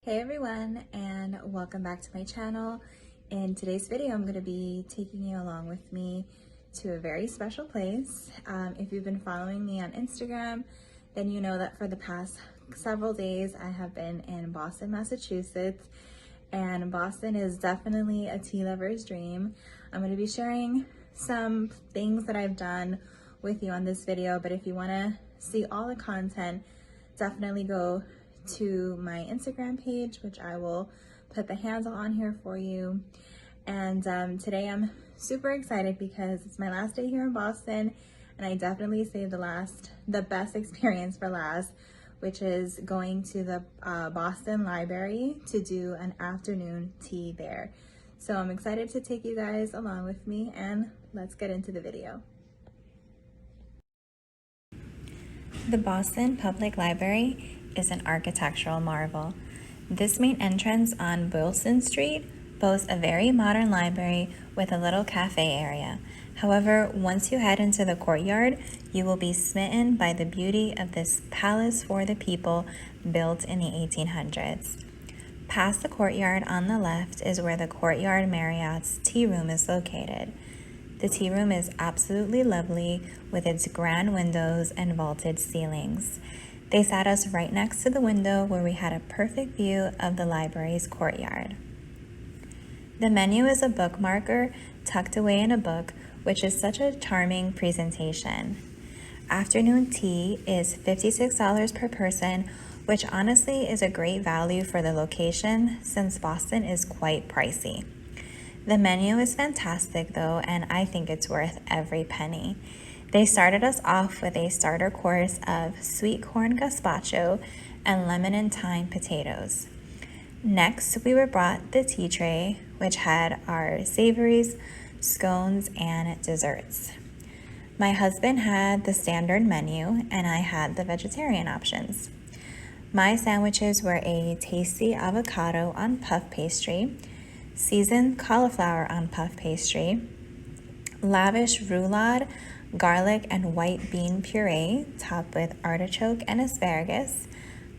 Hey everyone, and welcome back to my channel. In today's video, I'm going to be taking you along with me to a very special place. If you've been following me on Instagram, then you know that for the past several days I have been in Boston, Massachusetts, and Boston is definitely a tea lover's dream. I'm going to be sharing some things that I've done with you on this video, but if you want to see all the content, definitely go to my Instagram page, which I will put the handle on here for you. And today I'm super excited because it's my last day here in Boston, and I definitely saved the best experience for last, which is going to the Boston Library to do an afternoon tea there. So I'm excited to take you guys along with me, and let's get into the video. The Boston Public Library is an architectural marvel. This main entrance on Boylston Street boasts a very modern library with a little cafe area. However, once you head into the courtyard, you will be smitten by the beauty of this palace for the people built in the 1800s. Past the courtyard on the left is where the Courtyard Marriott's tea room is located. The tea room is absolutely lovely with its grand windows and vaulted ceilings. They sat us right next to the window where we had a perfect view of the library's courtyard. The menu is a bookmarker tucked away in a book, which is such a charming presentation. Afternoon tea is $56 per person, which honestly is a great value for the location since Boston is quite pricey. The menu is fantastic though, and I think it's worth every penny. They started us off with a starter course of sweet corn gazpacho and lemon and thyme potatoes. Next, we were brought the tea tray, which had our savories, scones, and desserts. My husband had the standard menu, and I had the vegetarian options. My sandwiches were a tasty avocado on puff pastry, seasoned cauliflower on puff pastry, lavish roulade, garlic and white bean puree topped with artichoke and asparagus,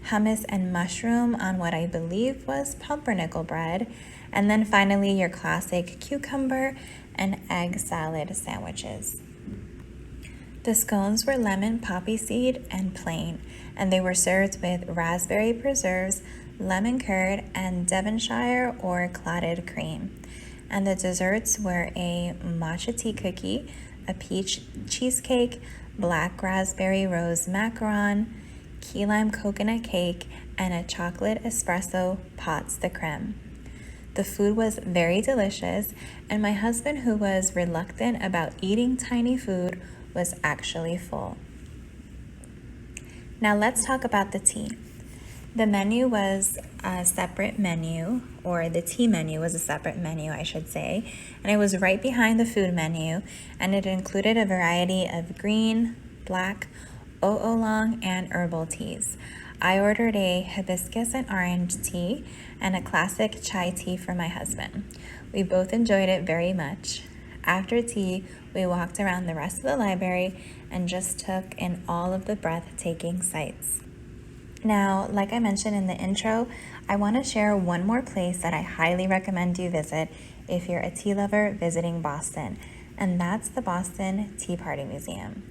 hummus and mushroom on what I believe was pumpernickel bread, and then finally your classic cucumber and egg salad sandwiches. The scones were lemon poppy seed and plain, and they were served with raspberry preserves, lemon curd, and Devonshire or clotted cream. And the desserts were a matcha tea cookie, a peach cheesecake, black raspberry rose macaron, key lime coconut cake, and a chocolate espresso pots de creme. The food was very delicious, and my husband, who was reluctant about eating tiny food, was actually full. Now let's talk about the tea. The menu was a separate menu, or the tea menu was a separate menu, I should say, and it was right behind the food menu, and it included a variety of green, black, oolong, and herbal teas. I ordered a hibiscus and orange tea and a classic chai tea for my husband. We both enjoyed it very much. After tea, we walked around the rest of the library and just took in all of the breathtaking sights. Now, like I mentioned in the intro, I want to share one more place that I highly recommend you visit if you're a tea lover visiting Boston, and that's the Boston Tea Party Museum.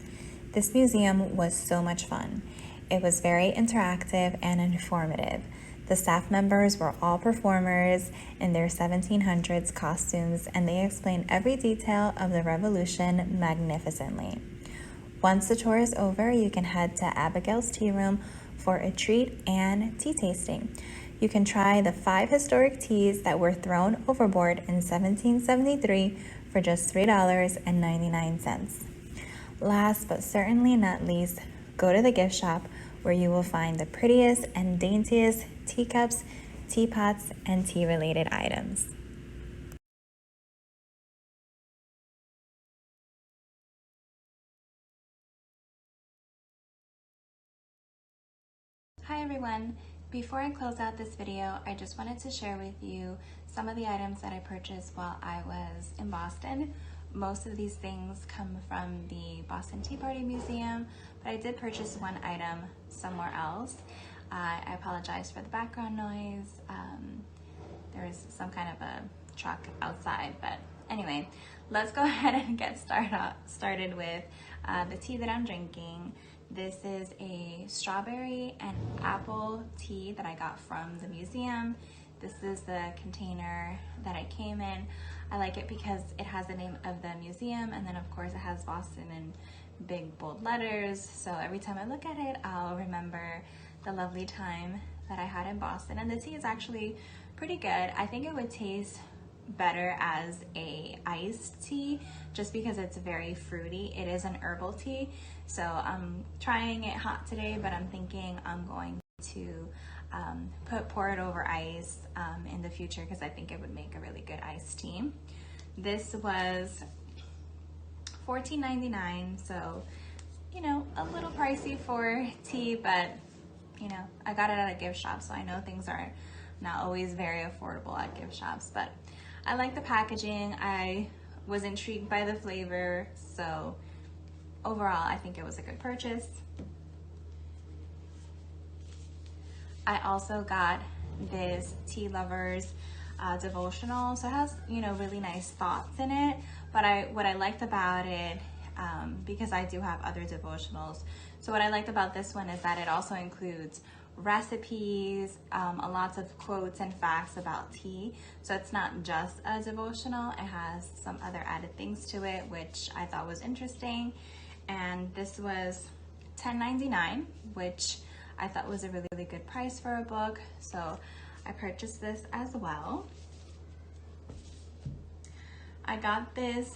This museum was so much fun. It was very interactive and informative. The staff members were all performers in their 1700s costumes, and they explained every detail of the Revolution magnificently. Once the tour is over, you can head to Abigail's Tea Room for a treat and tea tasting. You can try the 5 historic teas that were thrown overboard in 1773 for just $3.99. Last but certainly not least, go to the gift shop where you will find the prettiest and daintiest teacups, teapots, and tea-related items. Hi everyone! Before I close out this video, I just wanted to share with you some of the items that I purchased while I was in Boston. Most of these things come from the Boston Tea Party Museum, but I did purchase one item somewhere else. I apologize for the background noise. There is some kind of a truck outside, but anyway, let's go ahead and get started with the tea that I'm drinking. This is a strawberry and apple tea that I got from the museum. This is the container that it came in. I like it because it has the name of the museum, and then of course it has Boston in big bold letters. So every time I look at it, I'll remember the lovely time that I had in Boston. And the tea is actually pretty good. I think it would taste better as a iced tea just because it's very fruity. It is an herbal tea, so I'm trying it hot today, but I'm thinking I'm going to pour it over ice in the future because I think it would make a really good iced tea. This was $14.99, so you know, a little pricey for tea, but you know, I got it at a gift shop, so I know things are not always very affordable at gift shops, but I like the packaging. I was intrigued by the flavor, so overall I think it was a good purchase. I also got this Tea Lovers devotional, so it has, you know, really nice thoughts in it, but what I liked about it, because I do have other devotionals, so what I liked about this one is that it also includes recipes, lots of quotes and facts about tea. So it's not just a devotional, it has some other added things to it, which I thought was interesting. And this was $10.99, which I thought was a really, really good price for a book. So I purchased this as well. I got this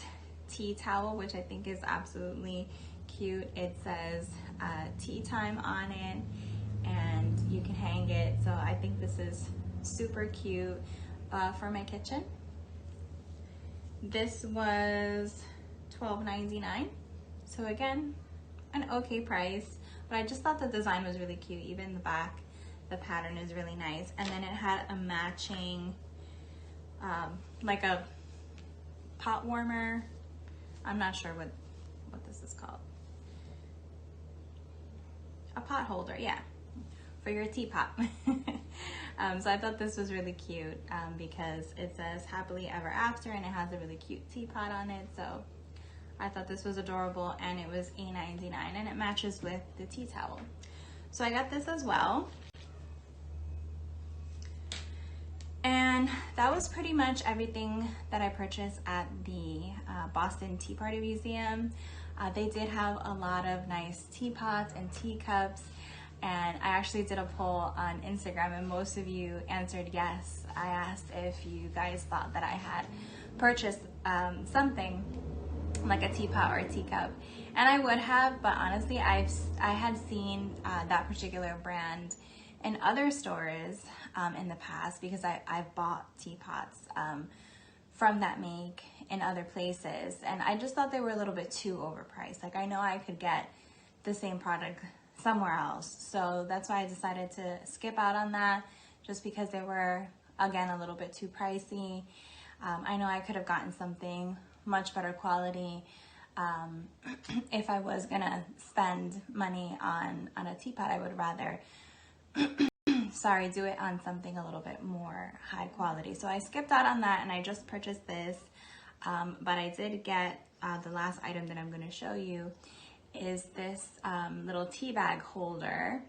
tea towel, which I think is absolutely cute. It says tea time on it, and you can hang it. So I think this is super cute for my kitchen. This was $12.99. So again, an okay price, but I just thought the design was really cute. Even the back, the pattern is really nice. And then it had a matching, like a pot warmer. I'm not sure what this is called. A pot holder, yeah, for your teapot. So I thought this was really cute because it says happily ever after, and it has a really cute teapot on it. So I thought this was adorable, and it was $8.99, and it matches with the tea towel. So I got this as well. And that was pretty much everything that I purchased at the Boston Tea Party Museum. They did have a lot of nice teapots and teacups, and I actually did a poll on Instagram, and most of you answered yes. I asked if you guys thought that I had purchased something like a teapot or a teacup, and I would have, but honestly I had seen that particular brand in other stores in the past, because I've bought teapots from that make in other places, and I just thought they were a little bit too overpriced. Like, I know I could get the same product somewhere else, so that's why I decided to skip out on that, just because they were, again, a little bit too pricey. I know I could have gotten something much better quality if I was gonna spend money on a teapot. I would rather do it on something a little bit more high quality. So I skipped out on that, and I just purchased this. But I did get the last item that I'm going to show you is this little tea bag holder.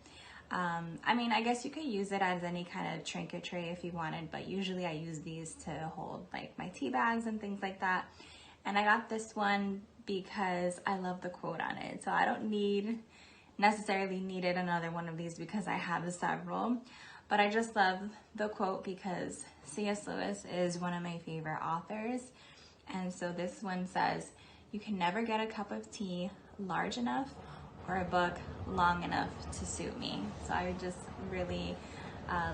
I mean, I guess you could use it as any kind of trinket tray if you wanted, but usually I use these to hold like my tea bags and things like that. And I got this one because I love the quote on it. So I don't necessarily needed another one of these because I have several, but I just love the quote because C.S. Lewis is one of my favorite authors. And so this one says, "You can never get a cup of tea large enough or a book long enough to suit me." So I just really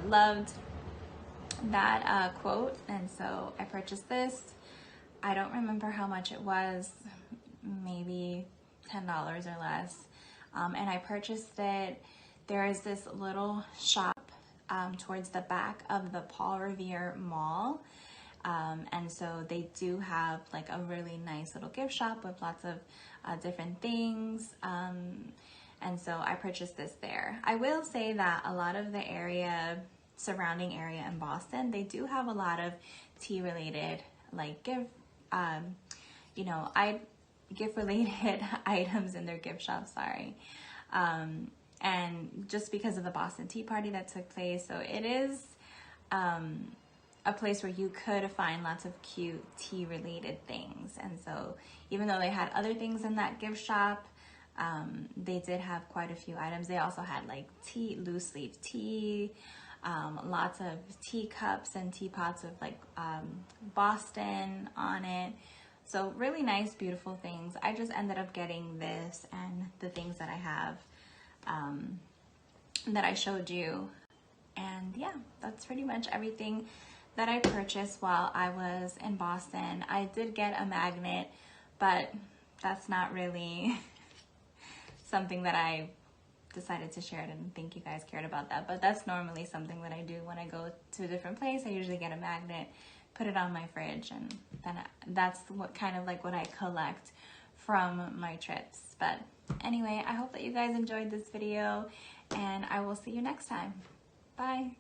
loved that quote, and so I purchased this. I don't remember how much it was, maybe $10 or less. And I purchased it. There is this little shop towards the back of the Paul Revere Mall. And so they do have like a really nice little gift shop with lots of different things. And so I purchased this there. I will say that a lot of the surrounding area in Boston, they do have a lot of tea related, like gift related items in their gift shop, sorry. And just because of the Boston Tea Party that took place, so it is a place where you could find lots of cute tea related things. And so even though they had other things in that gift shop, they did have quite a few items. They also had like tea, loose leaf tea, lots of teacups and teapots with like Boston on it. So really nice, beautiful things. I just ended up getting this and the things that I have that I showed you. And yeah, that's pretty much everything that I purchased while I was in Boston. I did get a magnet, but that's not really something that I decided to share. I didn't think you guys cared about that, but that's normally something that I do when I go to a different place. I usually get a magnet, put it on my fridge, and then that's what kind of like what I collect from my trips. But anyway, I hope that you guys enjoyed this video, and I will see you next time. Bye.